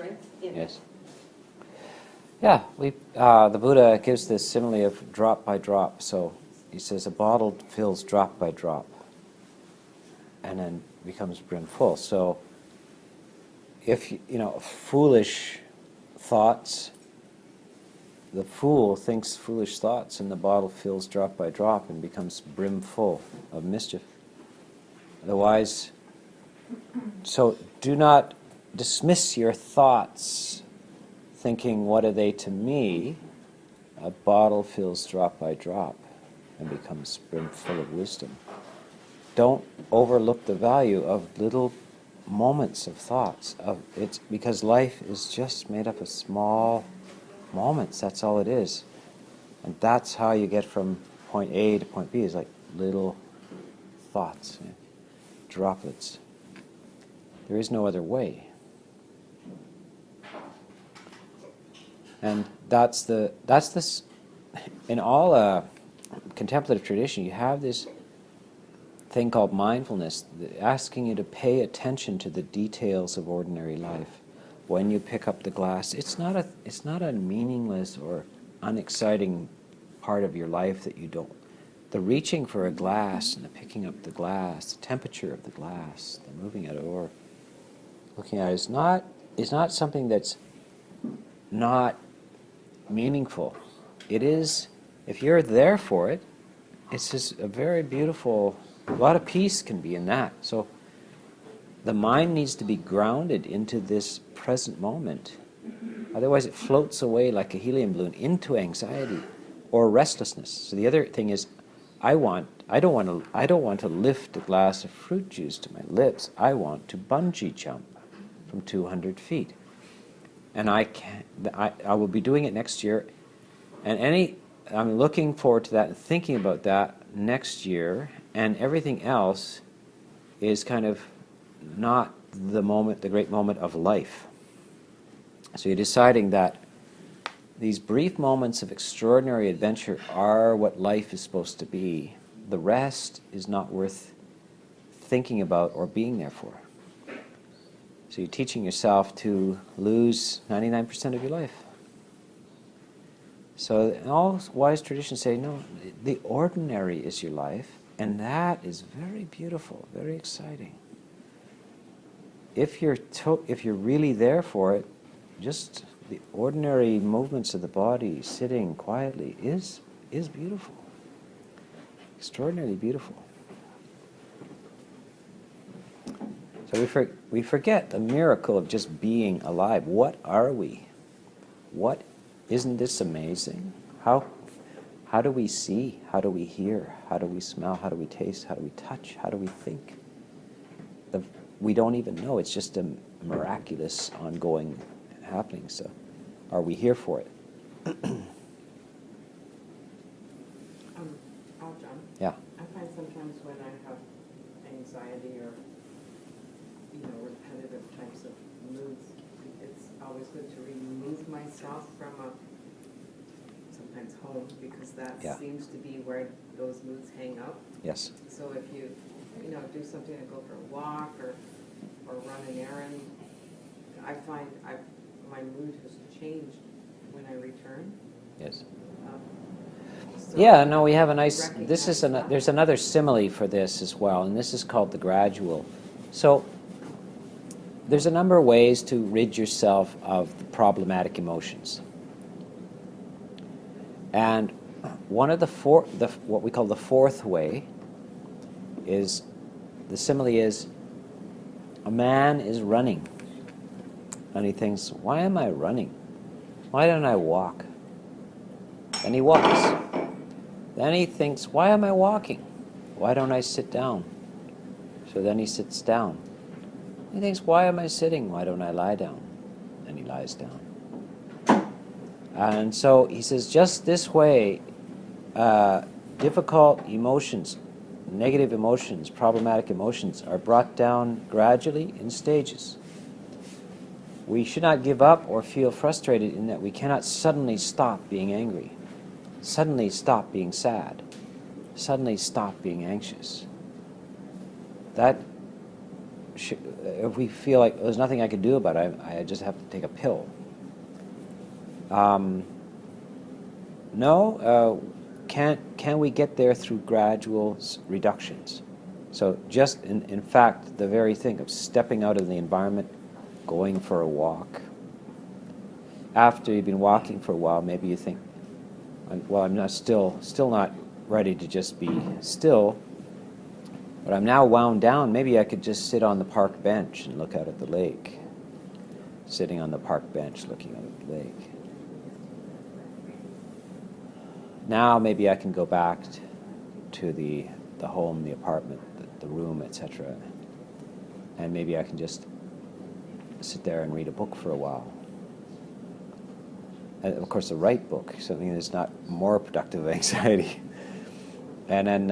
strength in Yes. it. Yeah, the Buddha gives this simile of drop by drop. So he says a bottle fills drop by drop and then becomes brim full. So if, foolish thoughts, the fool thinks foolish thoughts and the bottle fills drop by drop and becomes brim full of mischief. Otherwise, so do not dismiss your thoughts thinking, what are they to me? A bottle fills drop by drop and becomes brimful of wisdom. Don't overlook the value of little moments of thoughts. Because life is just made up of small moments. That's all it is. And that's how you get from point A to point B, is like little thoughts, droplets. There is no other way. And that's this. In all contemplative tradition, you have this thing called mindfulness, asking you to pay attention to the details of ordinary life. When you pick up the glass, it's not a meaningless or unexciting part of your life that you don't. The reaching for a glass and the picking up the glass, the temperature of the glass, the moving it or looking at it is not something that's not meaningful. It is, if you're there for it, it's just a very beautiful, a lot of peace can be in that. So the mind needs to be grounded into this present moment. Otherwise it floats away like a helium balloon into anxiety or restlessness. So the other thing is, I don't want to lift a glass of fruit juice to my lips. I want to bungee jump from 200 feet. And I will be doing it next year. And I'm looking forward to that and thinking about that next year, and everything else is kind of not the great moment of life. So you're deciding that these brief moments of extraordinary adventure are what life is supposed to be. The rest is not worth thinking about or being there for. So you're teaching yourself to lose 99% of your life. So all wise traditions say, no, the ordinary is your life, and that is very beautiful, very exciting. If you're really there for it, just the ordinary movements of the body, sitting quietly, is beautiful, extraordinarily beautiful. So we forget the miracle of just being alive. What are we? Isn't this amazing? How do we see? How do we hear? How do we smell? How do we taste? How do we touch? How do we think? We don't even know. It's just a miraculous, ongoing happening. So, are we here for it? Ajahn. Yeah. I find sometimes when I have anxiety or repetitive types of moods, it's always good to remove myself from sometimes home, because that seems to be where those moods hang out. Yes. So if you do something, to go for a walk or run an errand, I find my mood has changed when I return. Yes. So Yeah, no, we have a nice, recognize there's another simile for this as well, and this is called the gradual. So, there's a number of ways to rid yourself of the problematic emotions. And one of what we call the fourth way is, the simile is, a man is running, and he thinks, why am I running? Why don't I walk? Then he walks. Then he thinks, why am I walking? Why don't I sit down? So then he sits down. He thinks, why am I sitting? Why don't I lie down? And he lies down. And so he says, just this way, difficult emotions, negative emotions, problematic emotions are brought down gradually in stages. We should not give up or feel frustrated in that we cannot suddenly stop being angry, suddenly stop being sad, suddenly stop being anxious. That if we feel like there's nothing I can do about it, I just have to take a pill. No, can we get there through gradual reductions? So just in fact, the very thing of stepping out of the environment, going for a walk. After you've been walking for a while, maybe you think, well, I'm not still not ready to just be still, but I'm now wound down. Maybe I could just sit on the park bench and look out at the lake. Sitting on the park bench looking out at the lake. Now maybe I can go back to the home, the apartment, the room, etc. And maybe I can just sit there and read a book for a while. And of course, the right book, something that's not more productive of anxiety. And then,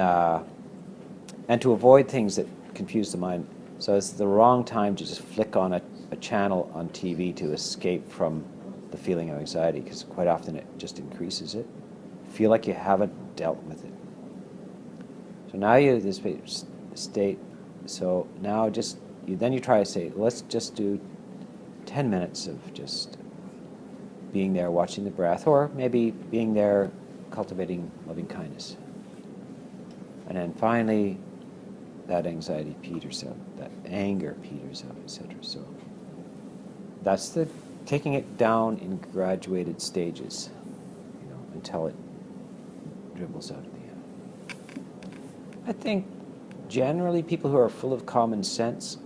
and to avoid things that confuse the mind. So it's the wrong time to just flick on a channel on TV to escape from the feeling of anxiety, because quite often it just increases it. Feel like you haven't dealt with it. So now you're in this state. So now then you try to say, let's just do 10 minutes of just being there, watching the breath, or maybe being there, cultivating loving kindness. And then finally, that anxiety peters out, that anger peters out, etc. So that's the taking it down in graduated stages, until it dribbles out of the end. I think generally people who are full of common sense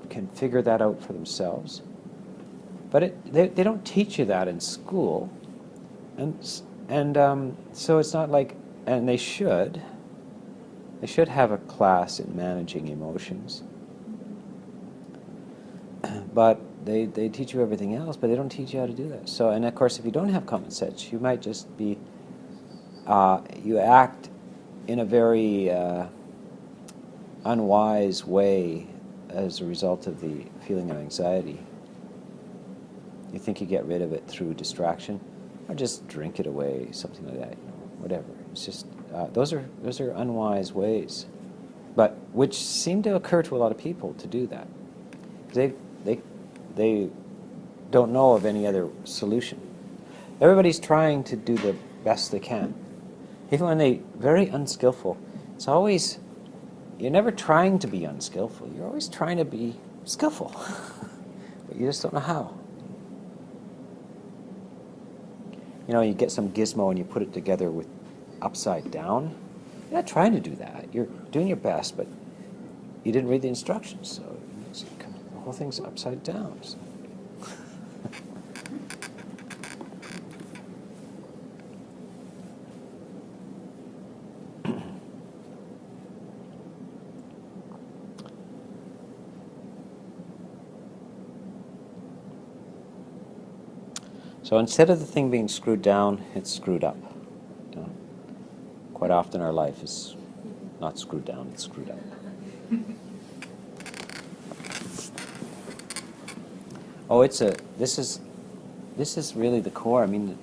can figure that out for themselves. But they don't teach you that in school, and so it's not like, and they should have a class in managing emotions. But they teach you everything else, but they don't teach you how to do that. So, and of course, if you don't have common sense, you might just be, you act in a very unwise way as a result of the feeling of anxiety. You think you get rid of it through distraction, or just drink it away, something like that, whatever. It's just, those are unwise ways, but which seem to occur to a lot of people to do that. They don't know of any other solution. Everybody's trying to do the best they can. Even when they're very unskillful, it's always, you're never trying to be unskillful. You're always trying to be skillful, but you just don't know how. You get some gizmo and you put it together with upside down. You're not trying to do that. You're doing your best, but you didn't read the instructions, so the whole thing's upside down. So. So instead of the thing being screwed down, it's screwed up. Quite often our life is not screwed down, it's screwed up. Oh, this is really the core. I mean,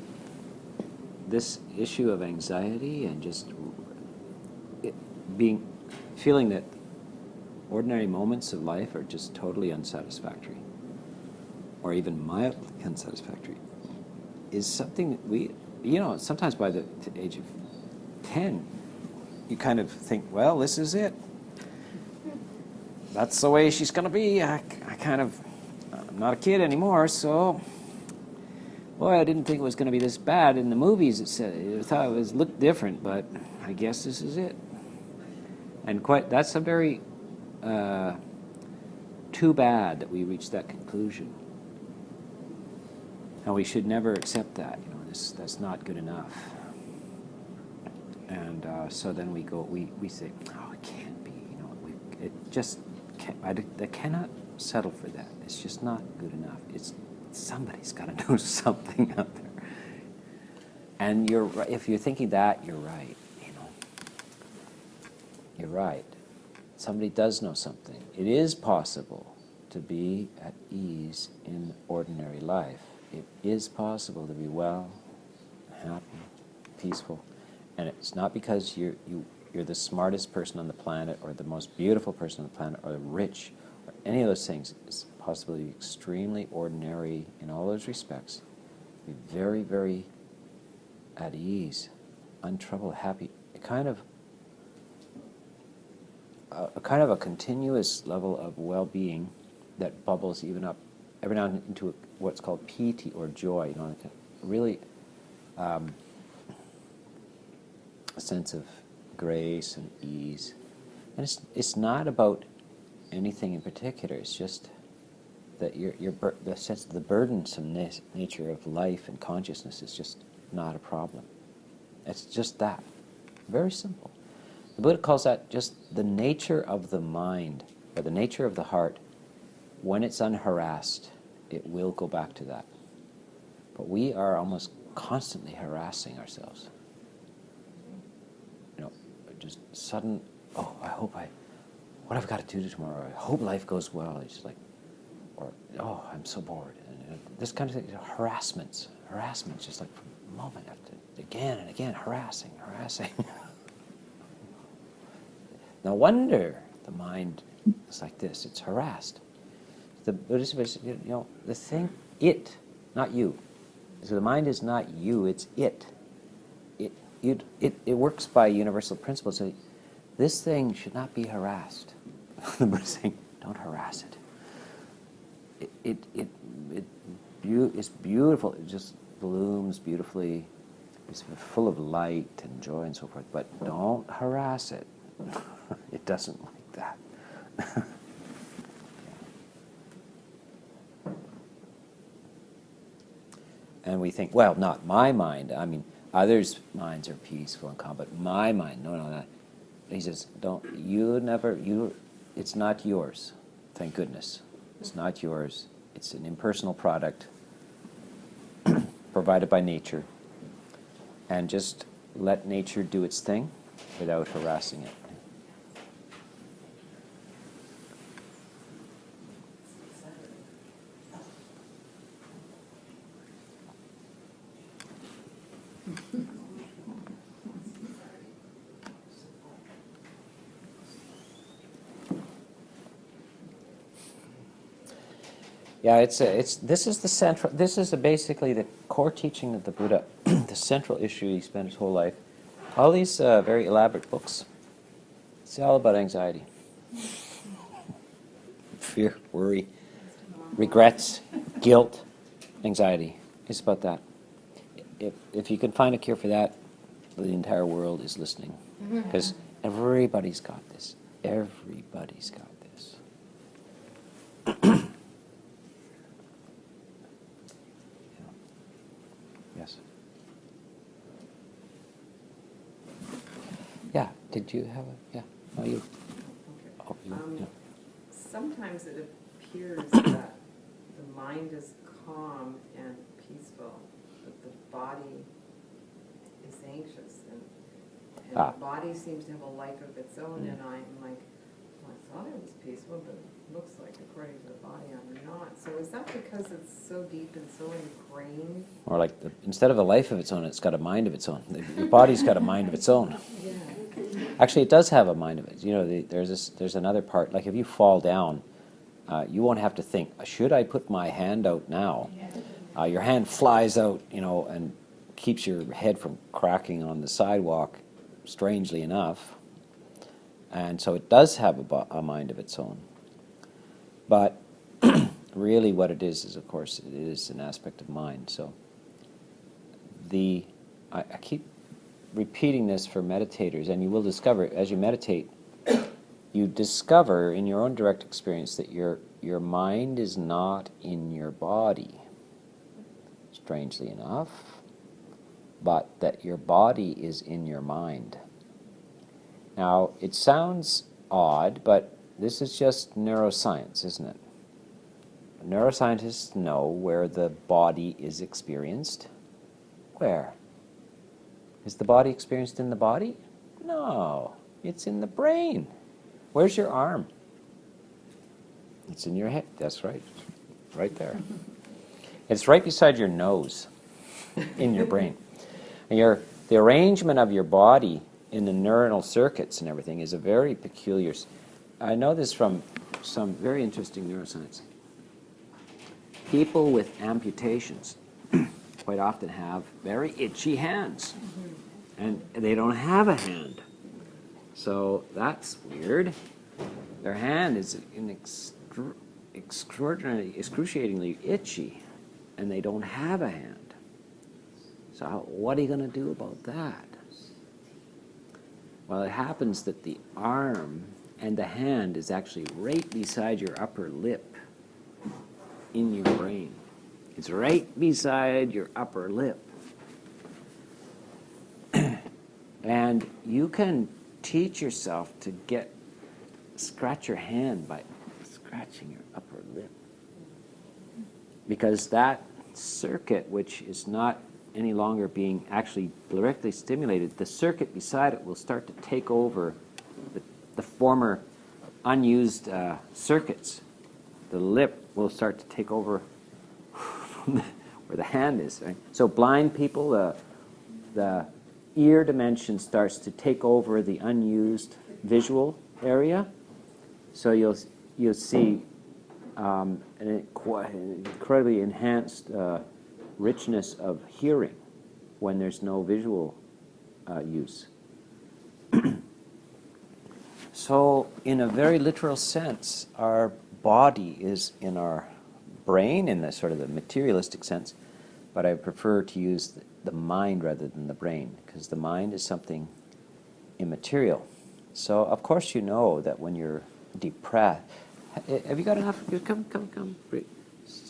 this issue of anxiety and just feeling that ordinary moments of life are just totally unsatisfactory, or even mildly unsatisfactory, is something that we, sometimes by the age of 10, you kind of think, well, this is it. That's the way she's going to be. I'm not a kid anymore, so, boy, I didn't think it was going to be this bad. In the movies, I thought it looked different, but I guess this is it. And that's a very too bad that we reached that conclusion. And we should never accept that. That's not good enough. And so then we say, oh, it can't be. It just can't. I cannot settle for that. It's just not good enough. Somebody's got to know something out there. And you're right. If you're thinking that, you're right. You're right. Somebody does know something. It is possible to be at ease in ordinary life. It is possible to be well, happy, peaceful, and it's not because you're the smartest person on the planet, or the most beautiful person on the planet, or rich, or any of those things is possibly extremely ordinary in all those respects. Be very, very at ease, untroubled, happy, a kind of a continuous level of well-being that bubbles even up every now and then into what's called piti, or joy. You know, like really a sense of grace and ease. And it's not about anything in particular. It's just that the sense of the burdensome nature of life and consciousness is just not a problem. It's just that. Very simple. The Buddha calls that just the nature of the mind, or the nature of the heart. When it's unharassed, it will go back to that. But we are almost constantly harassing ourselves. You know, just sudden, what I've got to do tomorrow, I hope life goes well. It's just like, or, I'm so bored. And this kind of thing, harassments, just like from moment after, again and again, harassing. No wonder the mind is like this. It's harassed. The Buddhist, the thing, not you. So the mind is not you, it's it. It works by universal principles. So this thing should not be harassed. The Buddha is saying, don't harass it. It's beautiful. It just blooms beautifully. It's full of light and joy and so forth. But don't harass it. It doesn't like that. And we think, well, not my mind. I mean, others' minds are peaceful and calm, but my mind, no. He says, it's not yours. Thank goodness. It's not yours. It's an impersonal product provided by nature. And just let nature do its thing without harassing it. Yeah, this is basically the core teaching of the Buddha, the central issue he spent his whole life. All these very elaborate books, it's all about anxiety. Fear, worry, regrets, guilt, anxiety. It's about that. If you can find a cure for that, the entire world is listening. Because everybody's got this. Everybody's got this. Yes. Yeah. Did you have a? Yeah. Oh, you. Oh, you. Yeah. Sometimes it appears that the mind is calm and peaceful, but the body is anxious, and the body seems to have a life of its own. And I'm like, well, I thought it was peaceful, but it looks like, according to the body, I'm not. So is that because it's so deep and so ingrained? Or like, instead of a life of its own, it's got a mind of its own. Your body's got a mind of its own. Yeah. Actually, it does have a mind of it. You know, there's another part. Like if you fall down, you won't have to think, should I put my hand out now? Your hand flies out, and keeps your head from cracking on the sidewalk, strangely enough. And so it does have a mind of its own. But really what it is, of course, it is an aspect of mind. So I keep repeating this for meditators, and you will discover, as you meditate, you discover in your own direct experience that your mind is not in your body, strangely enough, but that your body is in your mind. Now, it sounds odd, but this is just neuroscience, isn't it? Neuroscientists know where the body is experienced. Where? Is the body experienced in the body? No, it's in the brain. Where's your arm? It's in your head. That's right. Right there. It's right beside your nose, in your brain. And the arrangement of your body in the neuronal circuits and everything is a very peculiar. I know this from some very interesting neuroscience. People with amputations quite often have very itchy hands, and they don't have a hand. So that's weird. Their hand is excruciatingly itchy, and they don't have a hand. So what are you going to do about that? Well, it happens that the arm and the hand is actually right beside your upper lip in your brain. It's right beside your upper lip. And you can teach yourself to scratch your hand by scratching your upper lip. Because that circuit, which is not any longer being actually directly stimulated, the circuit beside it will start to take over the former unused circuits. The lip will start to take over where the hand is. Right? So blind people, the ear dimension starts to take over the unused visual area. So you'll see an incredibly enhanced richness of hearing when there's no visual use. So in a very literal sense, our body is in our brain in the sort of the materialistic sense, but I prefer to use the mind rather than the brain, because the mind is something immaterial. So of course you know that when you're depressed, have you got enough? Come.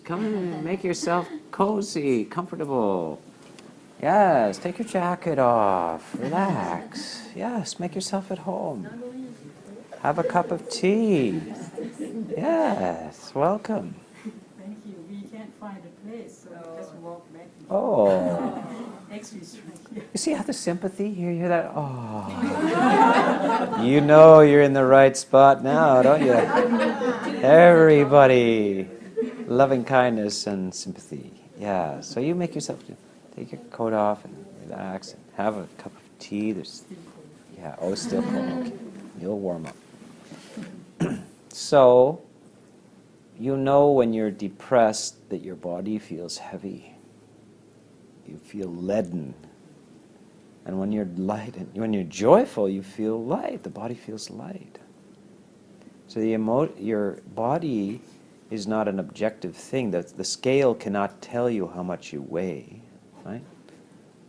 Come in, make yourself cozy, comfortable. Yes, take your jacket off, relax. Yes, make yourself at home. Have a cup of tea. Yes, welcome. Thank you. We can't find a place, so we just walk back. Oh. Exit right here. You see how the sympathy? You hear that? Oh. You know you're in the right spot now, don't you? Everybody. Loving kindness and sympathy. Yeah. So you make yourself take your coat off and relax and have a cup of tea. It's still cold. Okay. You'll warm up. So you know when you're depressed that your body feels heavy. You feel leaden. And when you're light, and when you're joyful, you feel light. The body feels light. So your body is not an objective thing. The scale cannot tell you how much you weigh, right?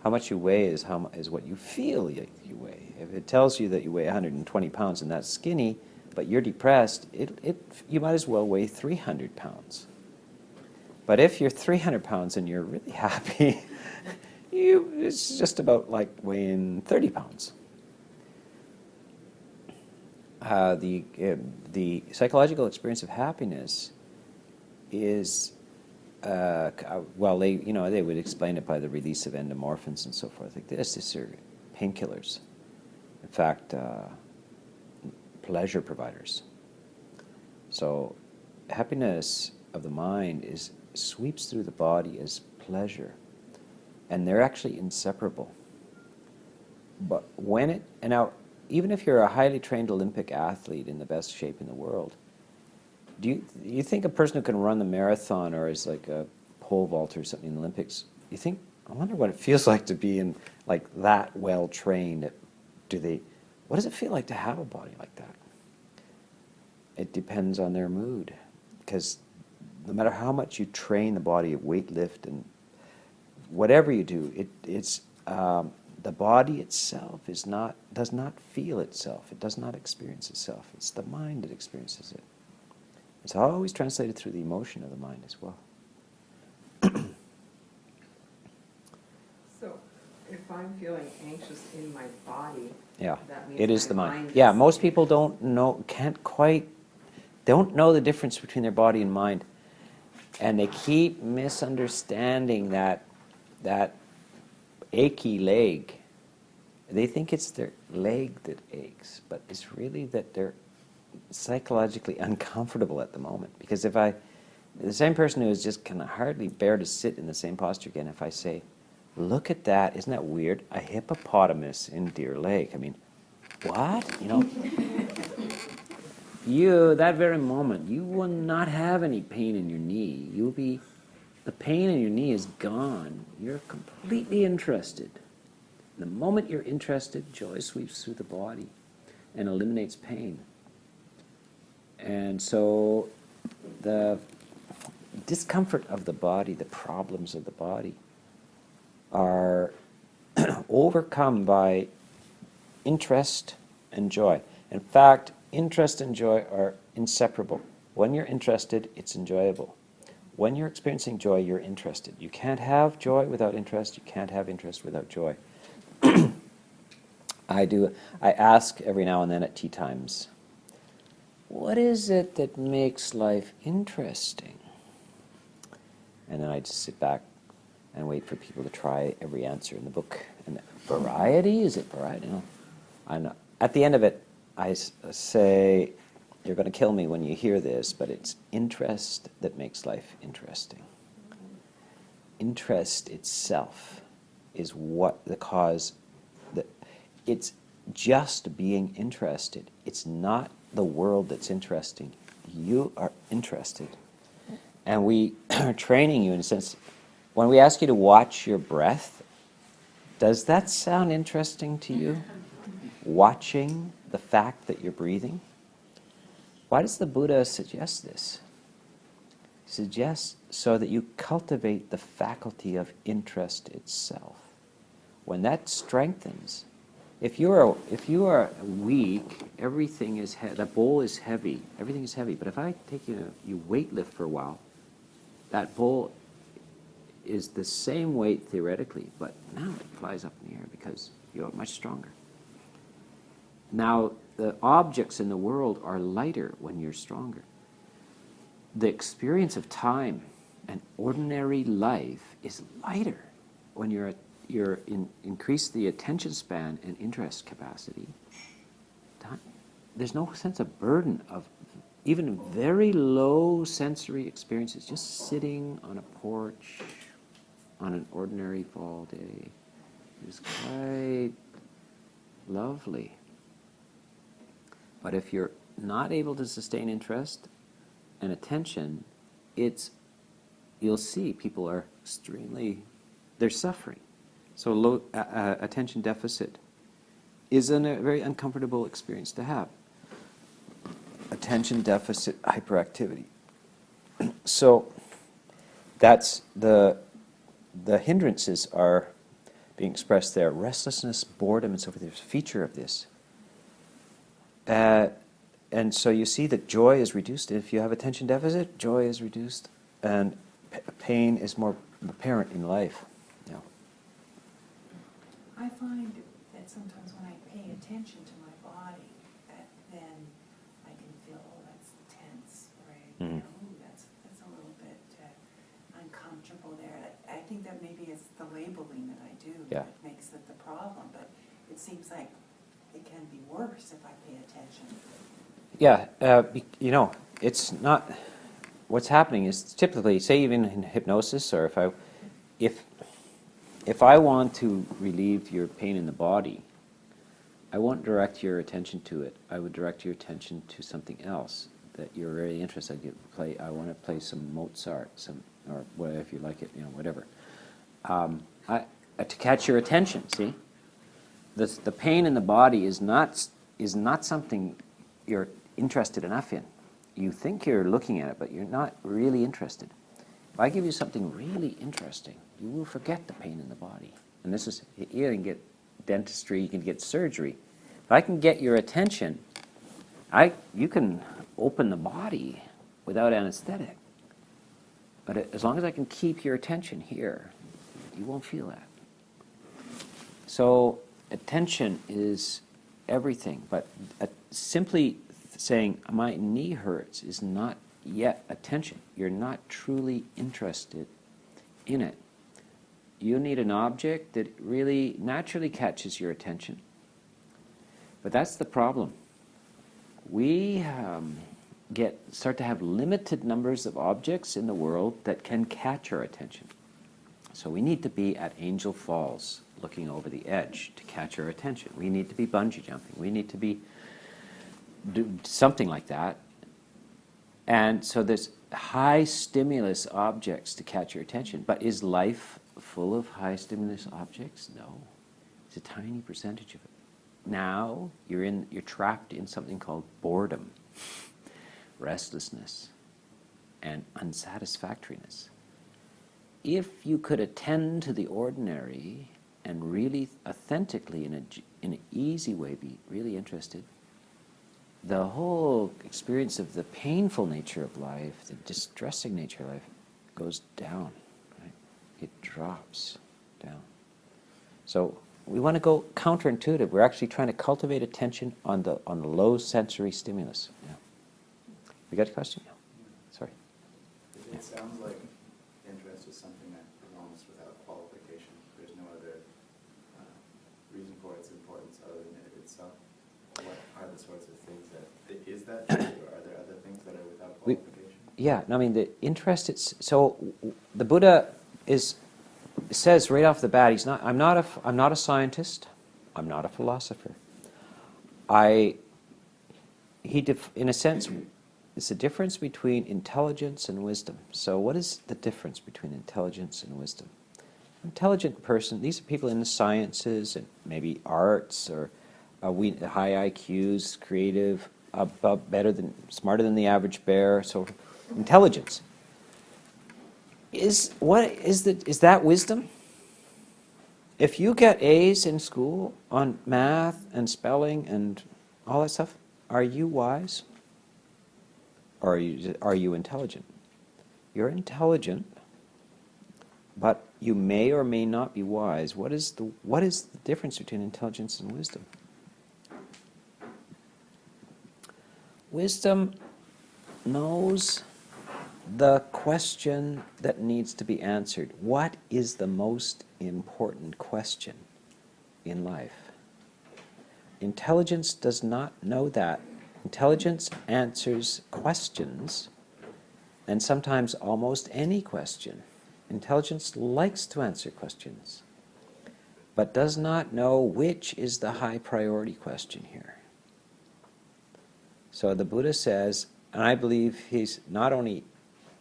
How much you weigh is what you feel you weigh. If it tells you that you weigh 120 pounds and that's skinny, but you're depressed, you might as well weigh 300 pounds. But if you're 300 pounds and you're really happy, it's just about like weighing 30 pounds. The psychological experience of happiness is, they would explain it by the release of endorphins and so forth. Like this are painkillers. In fact, pleasure providers. So happiness of the mind sweeps through the body as pleasure, and they're actually inseparable. But even if you're a highly trained Olympic athlete in the best shape in the world, do you think a person who can run the marathon or is like a pole vaulter or something in the Olympics, I wonder what it feels like to be in like that well trained? What does it feel like to have a body like that? It depends on their mood, because no matter how much you train the body, weight lift and whatever you do, the body itself does not feel itself. It does not experience itself. It's the mind that experiences it. It's always translated through the emotion of the mind as well. So, if I'm feeling anxious in my body, that means it is my the mind. mind Yeah, is most people don't know the difference between their body and mind, and they keep misunderstanding that achy leg. They think it's their leg that aches, but it's really that they're psychologically uncomfortable at the moment. Because the same person who can hardly bear to sit in the same posture again, if I say, look at that, isn't that weird? A hippopotamus in Deer Lake. I mean, what? that very moment, you will not have any pain in your knee. The pain in your knee is gone. You're completely interested. The moment you're interested, joy sweeps through the body and eliminates pain. And so the discomfort of the body, the problems of the body, are overcome by interest and joy. In fact, interest and joy are inseparable. When you're interested, it's enjoyable. When you're experiencing joy, you're interested. You can't have joy without interest. You can't have interest without joy. I ask every now and then at tea times, what is it that makes life interesting? And then I just sit back and wait for people to try every answer in the book. And variety? Is it variety? No. I'm not. At the end of it, I say, you're going to kill me when you hear this, but it's interest that makes life interesting. Interest itself is what the cause. It's just being interested. It's not the world that's interesting. You are interested. And we are training you in a sense. When we ask you to watch your breath, does that sound interesting to you? Watching the fact that you're breathing? Why does the Buddha suggest this? He suggests so that you cultivate the faculty of interest itself. When that strengthens, if you are weak, everything is the bowl is heavy. Everything is heavy. But if I take you weight lift for a while, that bowl is the same weight theoretically, but now it flies up in the air because you're much stronger. Now, the objects in the world are lighter when you're stronger. The experience of time and ordinary life is lighter when increase the attention span and interest capacity. There's no sense of burden of even very low sensory experiences. Just sitting on a porch on an ordinary fall day is quite lovely. But if you're not able to sustain interest and attention, you'll see people are they're suffering. So low attention deficit is a very uncomfortable experience to have. Attention deficit hyperactivity. So that's the hindrances are being expressed there. Restlessness, boredom, and so forth. There's a feature of this. And so you see that joy is reduced. If you have attention deficit, joy is reduced, and pain is more apparent in life. Yeah. I find that sometimes when I pay attention to my body, that then I can feel, oh, that's tense, or that's a little bit uncomfortable there. I think that maybe it's the labeling that I do that makes it the problem, but it seems like it can be worse if I pay attention. Yeah, it's not. What's happening is typically, say even in hypnosis, or if I want to relieve your pain in the body, I won't direct your attention to it. I would direct your attention to something else that you're very interested in. I want to play some Mozart, or whatever, if you like it, whatever. To catch your attention, see? The pain in the body is not something you're interested enough in. You think you're looking at it, but you're not really interested. If I give you something really interesting, you will forget the pain in the body. And this is, you can get dentistry, you can get surgery. If I can get your attention, you can open the body without anesthetic. But as long as I can keep your attention here, you won't feel that. So attention is everything, but simply saying my knee hurts is not yet attention. You're not truly interested in it. You need an object that really naturally catches your attention. But that's the problem. We start to have limited numbers of objects in the world that can catch our attention. So we need to be at Angel Falls looking over the edge to catch our attention. We need to be bungee jumping. We need to be do something like that. And so there's high stimulus objects to catch your attention. But is life full of high stimulus objects? No. It's a tiny percentage of it. Now you're trapped in something called boredom, restlessness, and unsatisfactoriness. If you could attend to the ordinary and really authentically, in an easy way, be really interested, the whole experience of the painful nature of life, the distressing nature of life, goes down. Right? It drops down. So we want to go counterintuitive. We're actually trying to cultivate attention on the low sensory stimulus. Yeah. We got a question? Yeah. Sorry. It sounds like interest is something that belongs without qualification. There's no other reason for its importance other than it itself. What are the sorts of things that, is that true, or are there other things that are without qualification? Yeah, I mean, the interest, so the Buddha says right off the bat, I'm not a scientist, I'm not a philosopher. In a sense, it's the difference between intelligence and wisdom. So what is the difference between intelligence and wisdom? Intelligent person, these are people in the sciences and maybe arts, or high IQs, creative, smarter than the average bear. So intelligence. Is that wisdom? If you get A's in school on math and spelling and all that stuff, are you wise? Or are you intelligent? You're intelligent, but you may or may not be wise. What is the difference between intelligence and wisdom? Wisdom knows the question that needs to be answered. What is the most important question in life? Intelligence does not know that. Intelligence answers questions, and sometimes almost any question. Intelligence likes to answer questions, but does not know which is the high priority question here. So the Buddha says, and I believe he's not only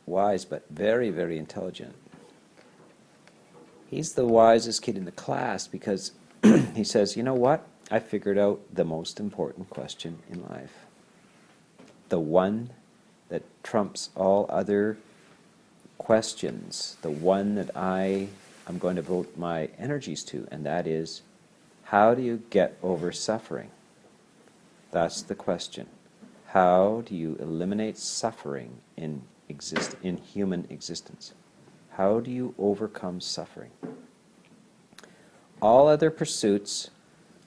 wise, but very, very intelligent. He's the wisest kid in the class because he says, you know what? I figured out the most important question in life. The one that trumps all other questions. The one that I am going to devote my energies to, and that is, how do you get over suffering? That's the question. How do you eliminate suffering in human existence? How do you overcome suffering? All other pursuits,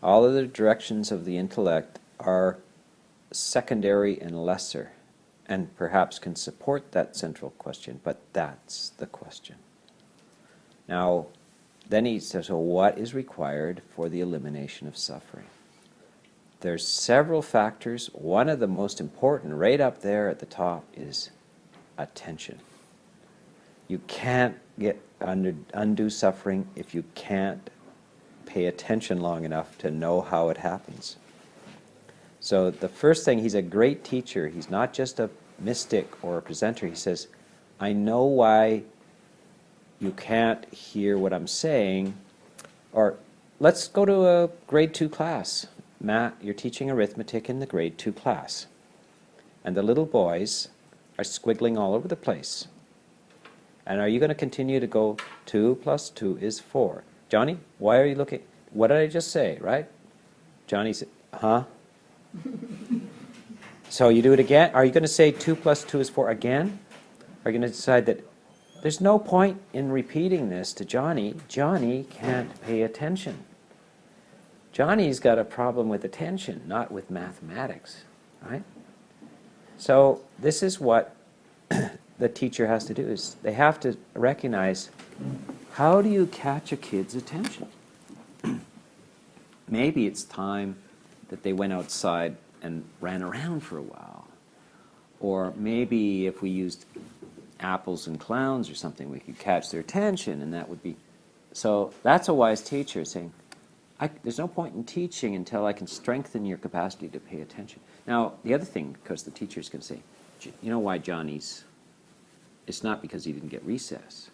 all other directions of the intellect are secondary and lesser, and perhaps can support that central question, but that's the question. Now, then he says, so what is required for the elimination of suffering? There's several factors. One of the most important, right up there at the top, is attention. You can't undo suffering if you can't pay attention long enough to know how it happens. So the first thing, he's a great teacher. He's not just a mystic or a presenter. He says, I know why you can't hear what I'm saying. Or let's go to a grade 2 class. Matt, you're teaching arithmetic in the grade 2 class. And the little boys are squiggling all over the place. And are you going to continue to go 2 plus 2 is 4? Johnny, why are you looking? What did I just say, right? Johnny said, huh? So you do it again? Are you going to say 2 plus 2 is 4 again? Are you going to decide that there's no point in repeating this to Johnny? Johnny can't pay attention. Johnny's got a problem with attention, not with mathematics, right? So this is what the teacher has to do, is they have to recognize, how do you catch a kid's attention? Maybe it's time that they went outside and ran around for a while. Or maybe if we used apples and clowns or something, we could catch their attention, and that would be... So that's a wise teacher saying, there's no point in teaching until I can strengthen your capacity to pay attention. Now, the other thing, because the teachers can say, you know why Johnny's, it's not because he didn't get recess.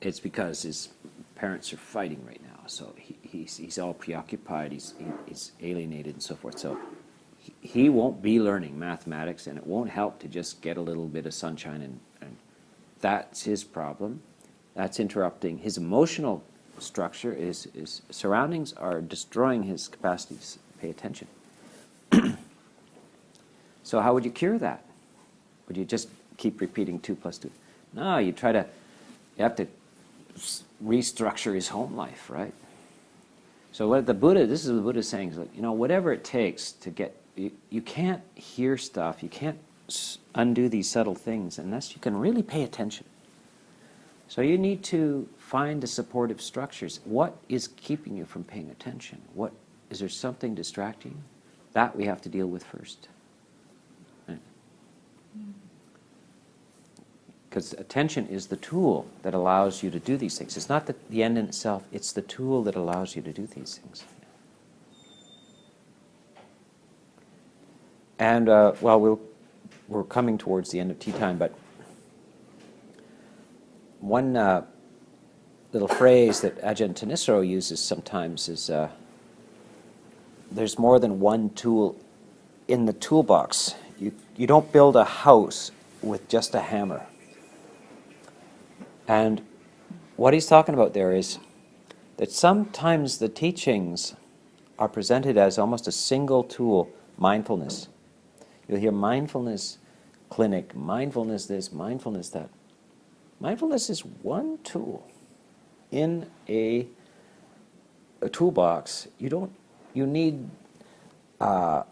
It's because his parents are fighting right now, so he's all preoccupied, he's alienated and so forth. So he won't be learning mathematics, and it won't help to just get a little bit of sunshine, and that's his problem. That's interrupting his emotional structure. His surroundings are destroying his capacity to pay attention. So how would you cure that? Would you just keep repeating 2 + 2? No, you have to restructure his home life, right? So what this is what the Buddha is saying, is like, whatever it takes to get, you can't hear stuff, you can't undo these subtle things unless you can really pay attention. So you need to find the supportive structures. What is keeping you from paying attention? Is there something distracting? That we have to deal with first. Because attention is the tool that allows you to do these things. It's not the end in itself, it's the tool that allows you to do these things. And, we're coming towards the end of tea time, but one little phrase that Ajahn Chah uses sometimes is, there's more than one tool in the toolbox. You don't build a house with just a hammer. And what he's talking about there is that sometimes the teachings are presented as almost a single tool, mindfulness. You'll hear mindfulness clinic, mindfulness this, mindfulness that. Mindfulness is one tool in a toolbox. You need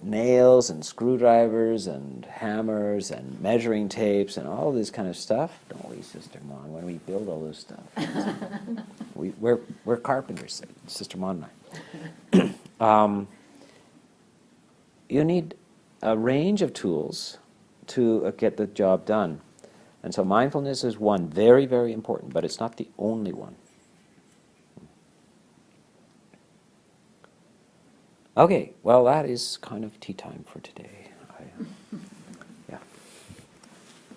nails and screwdrivers and hammers and measuring tapes and all this kind of stuff. Don't we, Sister Mon, when we build all this stuff? We're carpenters, Sister Mon and I. You need a range of tools to get the job done. And so mindfulness is one, very, very important, but it's not the only one. Okay, well, that is kind of tea time for today.